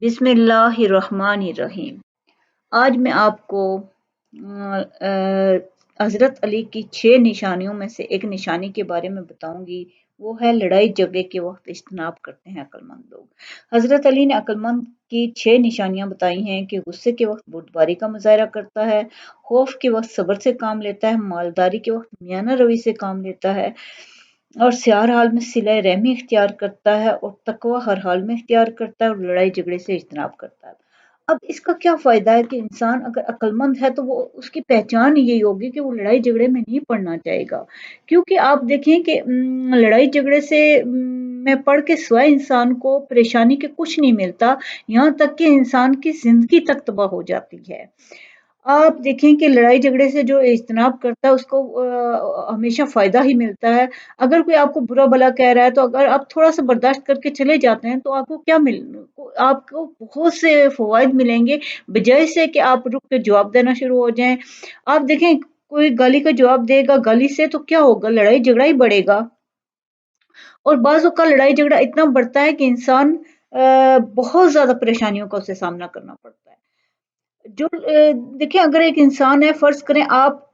بسم اللہ الرحمن الرحیم۔ آج میں آپ کو حضرت علی کی 6 نشانیوں میں سے ایک نشانی کے بارے میں بتاؤں گی۔ وہ ہے لڑائی جھگڑے کے وقت اجتناب کرتے ہیں عقل مند لوگ۔ حضرت علی نے عقل مند کی 6 نشانیاں بتائی ہیں کہ غصے کے وقت بردباری کا مظاہرہ کرتا ہے، خوف کے وقت صبر سے کام لیتا ہے، مالداری کے وقت میانہ روی سے کام لیتا ہے، اور ہر حال میں صلہ رحمی اختیار کرتا ہے، اور تقوی ہر حال میں اختیار کرتا ہے، اور لڑائی جھگڑے سے اجتناب کرتا ہے۔ اب اس کا کیا فائدہ ہے کہ انسان اگر عقل مند ہے تو وہ اس کی پہچان یہی ہوگی کہ وہ لڑائی جھگڑے میں نہیں پڑنا چاہے گا، کیونکہ آپ دیکھیں کہ لڑائی جھگڑے سے میں پڑھ کے سوائے انسان کو پریشانی کے کچھ نہیں ملتا، یہاں تک کہ انسان کی زندگی تک تباہ ہو جاتی ہے۔ آپ دیکھیں کہ لڑائی جھگڑے سے جو اجتناب کرتا ہے اس کو ہمیشہ فائدہ ہی ملتا ہے۔ اگر کوئی آپ کو برا بھلا کہہ رہا ہے تو اگر آپ تھوڑا سا برداشت کر کے چلے جاتے ہیں تو آپ کو کیا آپ کو بہت سے فوائد ملیں گے، بجائے سے کہ آپ رک کے جواب دینا شروع ہو جائیں۔ آپ دیکھیں کوئی گالی کا جواب دے گا گالی سے تو کیا ہوگا، لڑائی جھگڑا ہی بڑھے گا، اور بعض اوقات لڑائی جھگڑا اتنا بڑھتا ہے کہ انسان بہت زیادہ پریشانیوں کا اسے سامنا کرنا پڑتا ہے۔ جو دیکھیں اگر ایک انسان ہے، فرض کریں آپ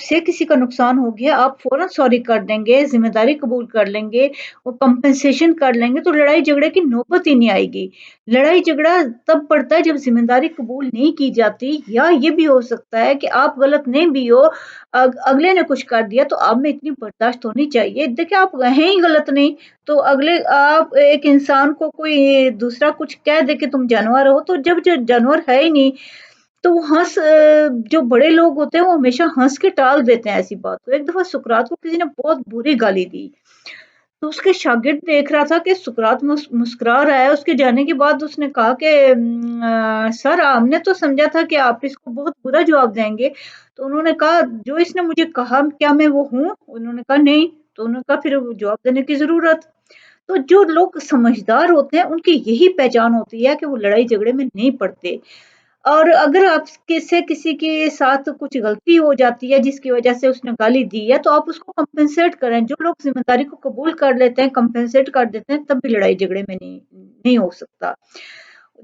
سے کسی کا نقصان ہو گیا، آپ فوراً سوری کر دیں گے، ذمہ داری قبول کر لیں گے، وہ کمپنسیشن کر لیں گے تو لڑائی جھگڑے کی نوبت ہی نہیں آئے گی۔ لڑائی جھگڑا تب پڑتا ہے جب ذمہ داری قبول نہیں کی جاتی، یا یہ بھی ہو سکتا ہے کہ آپ غلط نہیں بھی ہو، اگلے نے کچھ کر دیا تو آپ میں اتنی برداشت ہونی چاہیے۔ دیکھیں آپ ہیں ہی غلط نہیں، تو اگلے آپ ایک انسان کو کوئی دوسرا کچھ کہہ دے کہ تم جانور ہو، تو جب جو جانور ہے ہی نہیں تو وہ جو بڑے لوگ ہوتے ہیں وہ ہمیشہ ہنس کے ٹال دیتے ہیں ایسی بات کو۔ ایک دفعہ سقراط کو کسی نے بہت بری گالی دی تو اس کے شاگرد دیکھ رہا تھا کہ سقراط مسکرا رہا ہے، اس کے جانے کے بعد اس نے کہا کہ سر ہم نے تو سمجھا تھا کہ آپ اس کو بہت برا جواب دیں گے۔ تو انہوں نے کہا جو اس نے مجھے کہا کیا میں وہ ہوں؟ انہوں نے کہا نہیں۔ تو انہوں نے کہا پھر جواب دینے کی ضرورت۔ تو جو لوگ سمجھدار ہوتے ہیں ان کی یہی پہچان ہوتی ہے کہ وہ لڑائی جھگڑے میں نہیں پڑتے، اور اگر آپ سے کسی کے ساتھ کچھ غلطی ہو جاتی ہے جس کی وجہ سے اس نے گالی دی ہے تو آپ اس کو کمپنسیٹ کریں۔ جو لوگ ذمہ داری کو قبول کر لیتے ہیں، کمپنسیٹ کر دیتے ہیں، تب بھی لڑائی جھگڑے میں نہیں ہو سکتا۔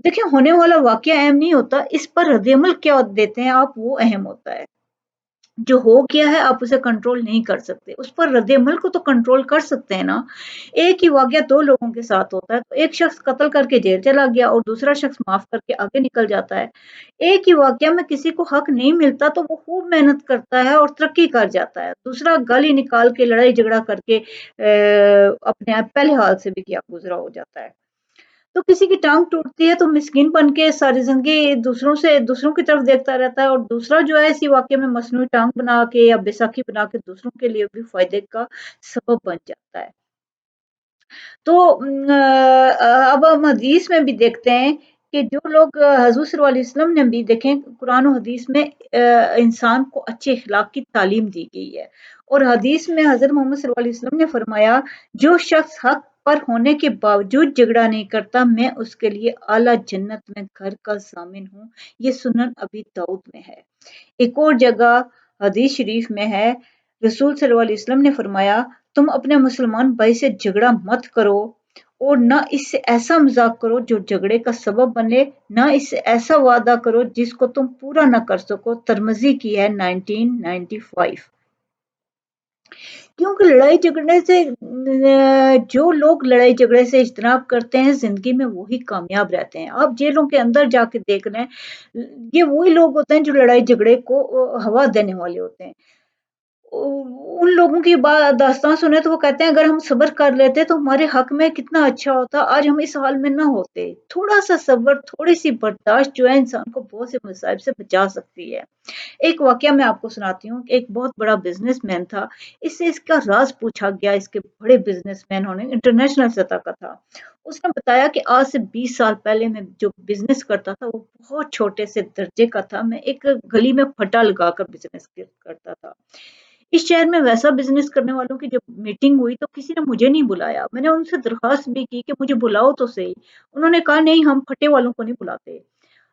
دیکھیں ہونے والا واقعہ اہم نہیں ہوتا، اس پر رد عمل کیا دیتے ہیں آپ، وہ اہم ہوتا ہے۔ جو ہو گیا ہے آپ اسے کنٹرول نہیں کر سکتے، اس پر رد عمل کو تو کنٹرول کر سکتے ہیں نا۔ ایک ہی واقعہ 2 لوگوں کے ساتھ ہوتا ہے، تو ایک شخص قتل کر کے جیل چلا گیا اور دوسرا شخص معاف کر کے آگے نکل جاتا ہے۔ ایک ہی واقعہ میں کسی کو حق نہیں ملتا تو وہ خوب محنت کرتا ہے اور ترقی کر جاتا ہے، دوسرا گالی نکال کے لڑائی جھگڑا کر کے اپنے پہلے حال سے بھی کیا گزرا ہو جاتا ہے۔ تو کسی کی ٹانگ ٹوٹتی ہے تو مسکین بن کے ساری زندگی دوسروں کی طرف دیکھتا رہتا ہے، اور دوسرا جو ہے اسی واقعے میں مصنوعی ٹانگ بنا کے یا بیساکھی بنا کے دوسروں کے لیے بھی فائدے کا سبب بن جاتا ہے۔ تو اب ہم حدیث میں بھی دیکھتے ہیں کہ جو لوگ حضور صلی اللہ علیہ وسلم نے بھی دیکھیں قرآن و حدیث میں انسان کو اچھے اخلاق کی تعلیم دی گئی ہے، اور حدیث میں حضرت محمد صلی اللہ علیہ وسلم نے فرمایا جو شخص حق پر ہونے کے باوجود جھگڑا نہیں کرتا میں اس کے لیے اعلیٰ جنت میں گھر کا ضامن ہوں۔ یہ سنن ابی داؤد میں ہے۔ ایک اور جگہ حدیث شریف میں ہے، رسول صلی اللہ علیہ وسلم نے فرمایا تم اپنے مسلمان بھائی سے جھگڑا مت کرو، اور نہ اس سے ایسا مذاق کرو جو جھگڑے کا سبب بنے، نہ اس سے ایسا وعدہ کرو جس کو تم پورا نہ کر سکو۔ ترمذی کی ہے 1995۔ کیونکہ لڑائی جھگڑنے سے جو لوگ لڑائی جھگڑے سے اجتناب کرتے ہیں زندگی میں وہی کامیاب رہتے ہیں۔ آپ جیلوں کے اندر جا کے دیکھ لیں، یہ وہی لوگ ہوتے ہیں جو لڑائی جھگڑے کو ہوا دینے والے ہوتے ہیں۔ ان لوگوں کی داستان سنے تو وہ کہتے ہیں اگر ہم صبر کر لیتے تو ہمارے حق میں کتنا اچھا ہوتا، آج ہم اس حال میں نہ ہوتے۔ تھوڑا سا صبر، تھوڑی سی برداشت جو ہے انسان کو بہت سے مصائب سے بچا سکتی ہے۔ ایک واقعہ میں آپ کو سناتی ہوں کہ ایک بہت بڑا بزنس مین تھا، اس سے اس کا راز پوچھا گیا، اس کے بڑے بزنس مین ہونے انٹرنیشنل سطح کا تھا۔ اس نے بتایا کہ آج سے 20 سال پہلے میں جو بزنس کرتا تھا وہ بہت چھوٹے سے درجے کا تھا، میں ایک گلی میں پھٹا لگا کر بزنس کرتا تھا۔ اس شہر میں ویسا بزنس کرنے والوں کی جب میٹنگ ہوئی تو کسی نے مجھے نہیں بلایا، میں نے ان سے درخواست بھی کی کہ مجھے بلاؤ تو صحیح، انہوں نے کہا نہیں ہم پھٹے والوں کو نہیں بلاتے۔